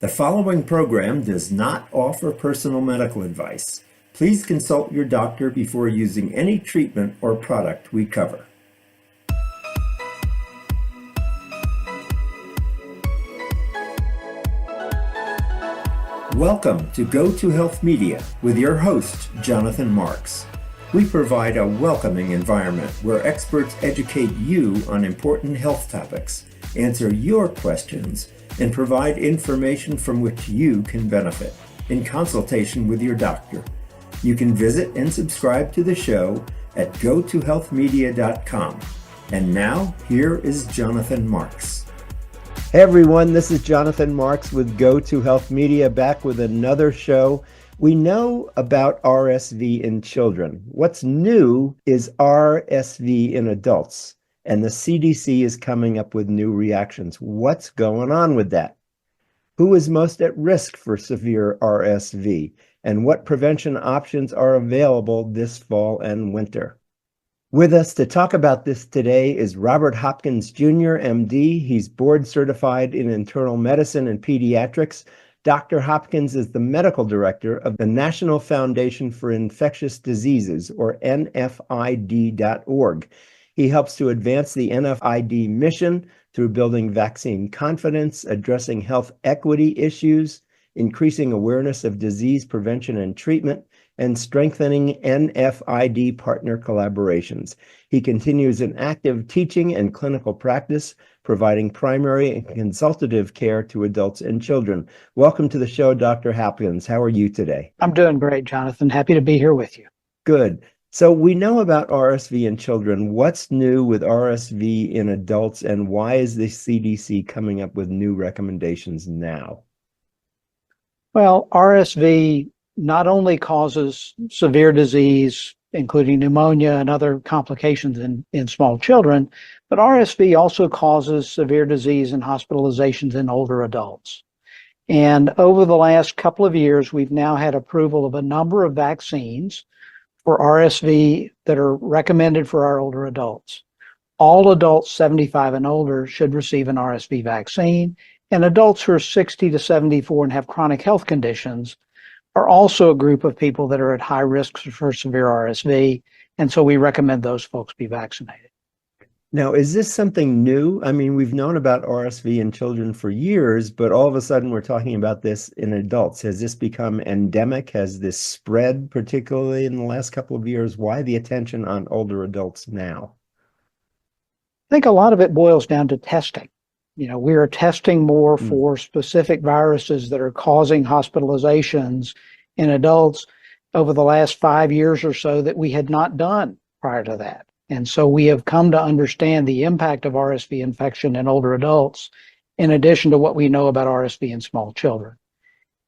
The following program does not offer personal medical advice. Please consult your doctor before using any treatment or product we cover. Welcome to Go to Health Media with your host, Jonathan Marks. We provide a welcoming environment where experts educate you on important health topics, answer your questions, and provide information from which you can benefit in consultation with your doctor. You can visit and subscribe to the show at gotohealthmedia.com. And now, here is Jonathan Marks. Hey everyone, this is Jonathan Marks with Go to Health Media, back with another show. We know about RSV in children. What's new is RSV in adults. And the CDC is coming up with new reactions. What's going on with that? Who is most at risk for severe RSV? And what prevention options are available this fall and winter? With us to talk about this today is Robert Hopkins Jr., MD. He's board certified in internal medicine and pediatrics. Dr. Hopkins is the medical director of the National Foundation for Infectious Diseases, or NFID.org. He helps to advance the NFID mission through building vaccine confidence, addressing health equity issues, increasing awareness of disease prevention and treatment, and strengthening NFID partner collaborations. He continues an active teaching and clinical practice, providing primary and consultative care to adults and children. Welcome to the show, Dr. Hopkins. How are you today? I'm doing great, Jonathan. Happy to be here with you. Good. So we know about RSV in children. What's new with RSV in adults, and why is the CDC coming up with new recommendations now? Well, RSV not only causes severe disease, including pneumonia and other complications in small children, but RSV also causes severe disease and hospitalizations in older adults. And over the last couple of years, we've now had approval of a number of vaccines for RSV that are recommended for our older adults. All adults 75 and older should receive an RSV vaccine, and adults who are 60 to 74 and have chronic health conditions are also a group of people that are at high risk for severe RSV, and so we recommend those folks be vaccinated. Now, is this something new? I mean, we've known about RSV in children for years, but all of a sudden we're talking about this in adults. Has this become endemic? Has this spread, particularly in the last couple of years? Why the attention on older adults now? I think a lot of it boils down to testing. You know, we are testing more for specific viruses that are causing hospitalizations in adults over the last 5 years or so that we had not done prior to that. And so we have come to understand the impact of RSV infection in older adults, in addition to what we know about RSV in small children.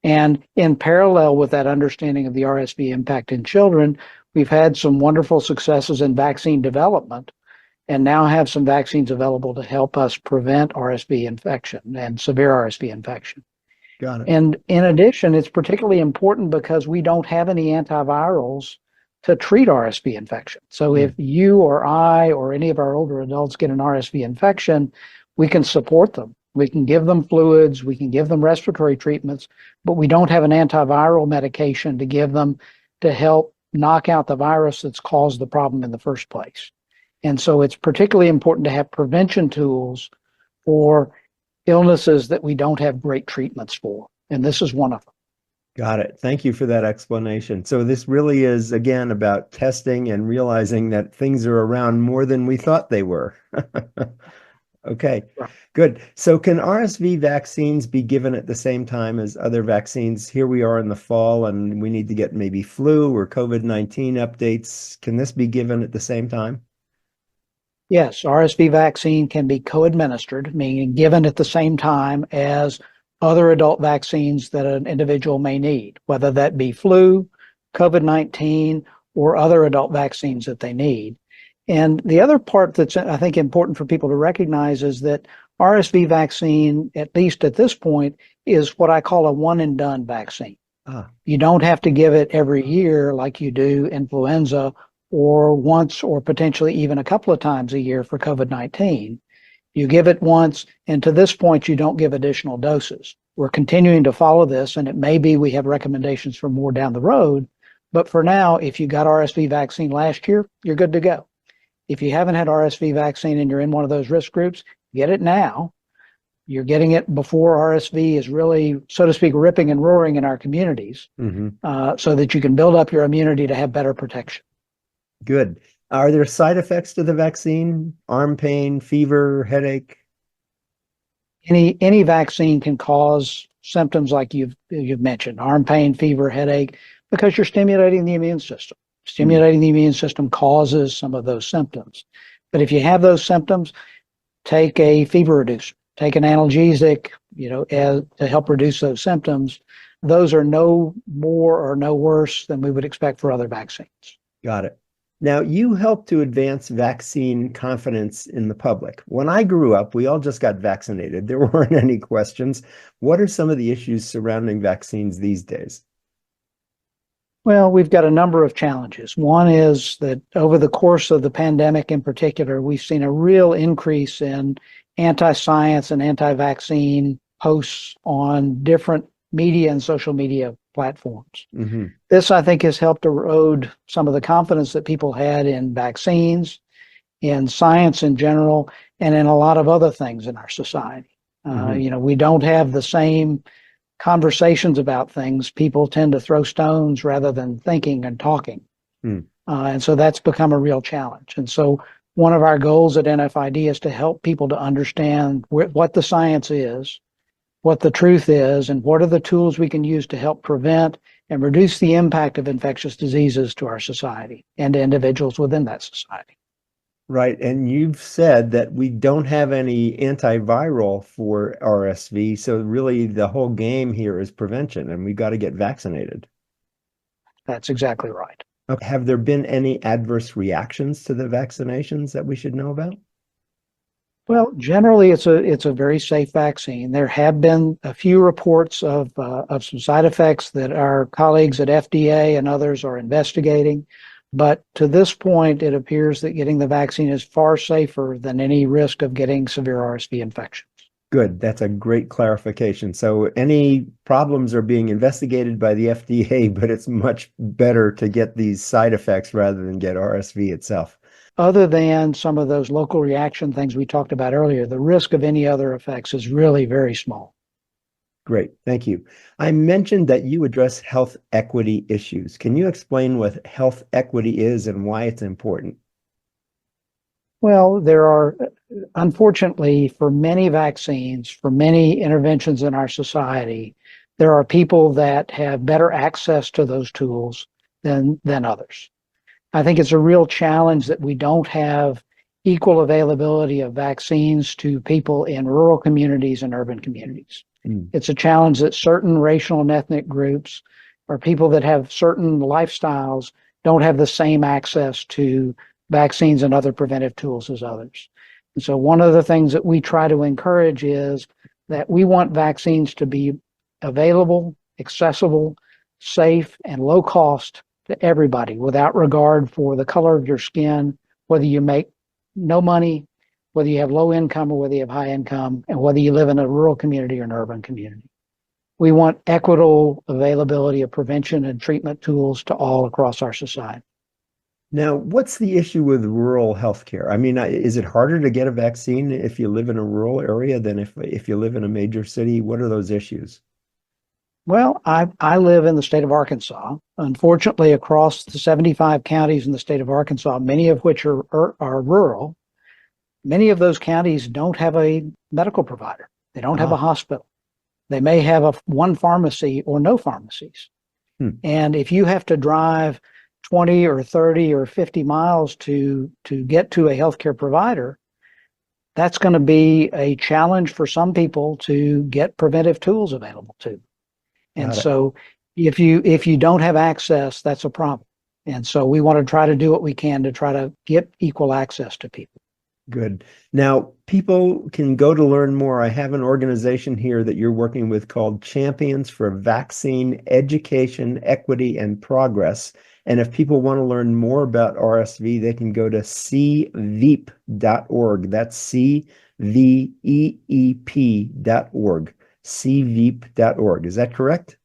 And in parallel with that understanding of the RSV impact in children, we've had some wonderful successes in vaccine development, and now have some vaccines available to help us prevent RSV infection and severe RSV infection. Got it. And in addition, it's particularly important because we don't have any antivirals to treat RSV infection. So if you or I or any of our older adults get an RSV infection, we can support them. We can give them fluids, we can give them respiratory treatments, but we don't have an antiviral medication to give them to help knock out the virus that's caused the problem in the first place. And so it's particularly important to have prevention tools for illnesses that we don't have great treatments for. And this is one of them. Got it. Thank you for that explanation. So this really is, again, about testing and realizing that things are around more than we thought they were. Okay, good. So can RSV vaccines be given at the same time as other vaccines? Here we are in the fall and we need to get maybe flu or COVID-19 updates. Can this be given at the same time? Yes, RSV vaccine can be co-administered, meaning given at the same time as other adult vaccines that an individual may need, whether that be flu, COVID-19, or other adult vaccines that they need. And the other part that's, I think, important for people to recognize is that RSV vaccine, at least at this point, is what I call a one and done vaccine. You don't have to give it every year like you do influenza, or once or potentially even a couple of times a year for COVID-19. You give it once, and to this point, you don't give additional doses. We're continuing to follow this, and it may be we have recommendations for more down the road. But for now, if you got RSV vaccine last year, you're good to go. If you haven't had RSV vaccine and you're in one of those risk groups, get it now. You're getting it before RSV is really, so to speak, ripping and roaring in our communities, so that you can build up your immunity to have better protection. Good. Are there side effects to the vaccine? Arm pain, fever, headache? Any vaccine can cause symptoms like you've mentioned, arm pain, fever, headache, because you're stimulating the immune system. Stimulating the immune system causes some of those symptoms. But if you have those symptoms, take a fever reducer, take an analgesic, to help reduce those symptoms. Those are no more or no worse than we would expect for other vaccines. Got it. Now, you help to advance vaccine confidence in the public. When I grew up, we all just got vaccinated. There weren't any questions. What are some of the issues surrounding vaccines these days? Well, we've got a number of challenges. One is that over the course of the pandemic in particular, we've seen a real increase in anti-science and anti-vaccine posts on different media and social media platforms. This, I think, has helped erode some of the confidence that people had in vaccines, in science in general, and in a lot of other things in our society. We don't have the same conversations about things. People tend to throw stones rather than thinking and talking. And so that's become a real challenge. And so one of our goals at NFID is to help people to understand what the science is, what the truth is, and what are the tools we can use to help prevent and reduce the impact of infectious diseases to our society and to individuals within that society. Right. And you've said that we don't have any antiviral for RSV. So really the whole game here is prevention, and we've got to get vaccinated. That's exactly right. Have there been any adverse reactions to the vaccinations that we should know about? Well, generally, it's a very safe vaccine. There have been a few reports of some side effects that our colleagues at FDA and others are investigating. But to this point, it appears that getting the vaccine is far safer than any risk of getting severe RSV infections. Good. That's a great clarification. So any problems are being investigated by the FDA, but it's much better to get these side effects rather than get RSV itself. Other than some of those local reaction things we talked about earlier, the risk of any other effects is really very small. Great. Thank you. I mentioned that you address health equity issues. Can you explain what health equity is and why it's important? Well, there are, unfortunately, for many vaccines, for many interventions in our society, there are people that have better access to those tools than others. I think it's a real challenge that we don't have equal availability of vaccines to people in rural communities and urban communities. It's a challenge that certain racial and ethnic groups or people that have certain lifestyles don't have the same access to vaccines and other preventive tools as others. And so one of the things that we try to encourage is that we want vaccines to be available, accessible, safe, and low cost to everybody without regard for the color of your skin, whether you make no money, whether you have low income or whether you have high income, and whether you live in a rural community or an urban community. We want equitable availability of prevention and treatment tools to all across our society. Now, what's the issue with rural healthcare? I mean, is it harder to get a vaccine if you live in a rural area than if you live in a major city? What are those issues? Well, I live in the state of Arkansas. Unfortunately, across the 75 counties in the state of Arkansas, many of which are rural, many of those counties don't have a medical provider. They don't have a hospital. They may have one pharmacy or no pharmacies. And if you have to drive 20 or 30 or 50 miles to get to a healthcare provider, that's going to be a challenge for some people to get preventive tools available to. And so if you don't have access, that's a problem. And so we want to try to do what we can to try to get equal access to people. Good. Now, people can go to learn more. I have an organization here that you're working with called Champions for Vaccine Education, Equity, and Progress. And if people want to learn more about RSV, they can go to cveep.org. That's cveep.org. cveep.org. Is that correct?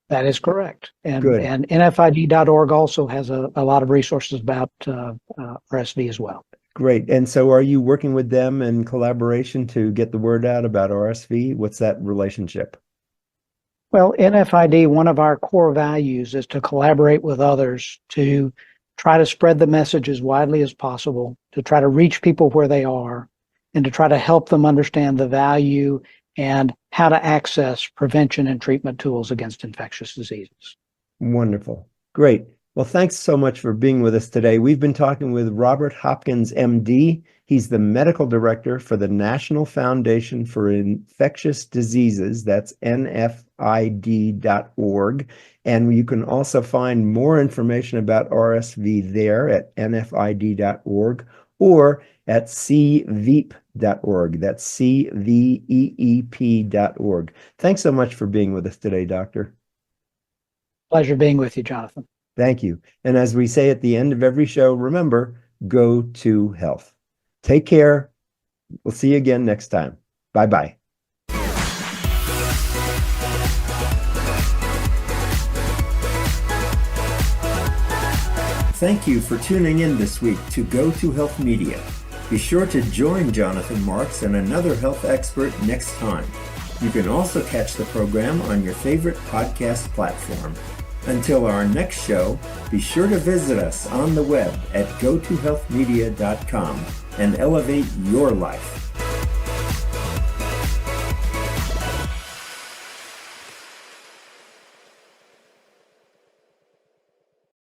That is correct. Good. And NFID.org also has a lot of resources about RSV as well. Great. And so are you working with them in collaboration to get the word out about RSV? What's that relationship? Well, NFID, one of our core values is to collaborate with others to try to spread the message as widely as possible, to try to reach people where they are, and to try to help them understand the value and how to access prevention and treatment tools against infectious diseases. Wonderful. Great. Well, thanks so much for being with us today. We've been talking with Robert Hopkins, MD. He's the medical director for the National Foundation for Infectious Diseases. That's nfid.org. And you can also find more information about RSV there at nfid.org or at cveep.org. That's cveep.org. Thanks so much for being with us today, Doctor. Pleasure being with you, Jonathan. Thank you. And as we say at the end of every show, remember, go to health. Take care. We'll see you again next time. Bye-bye. Thank you for tuning in this week to Go to Health Media. Be sure to join Jonathan Marks and another health expert next time. You can also catch the program on your favorite podcast platform. Until our next show, be sure to visit us on the web at gotohealthmedia.com and elevate your life.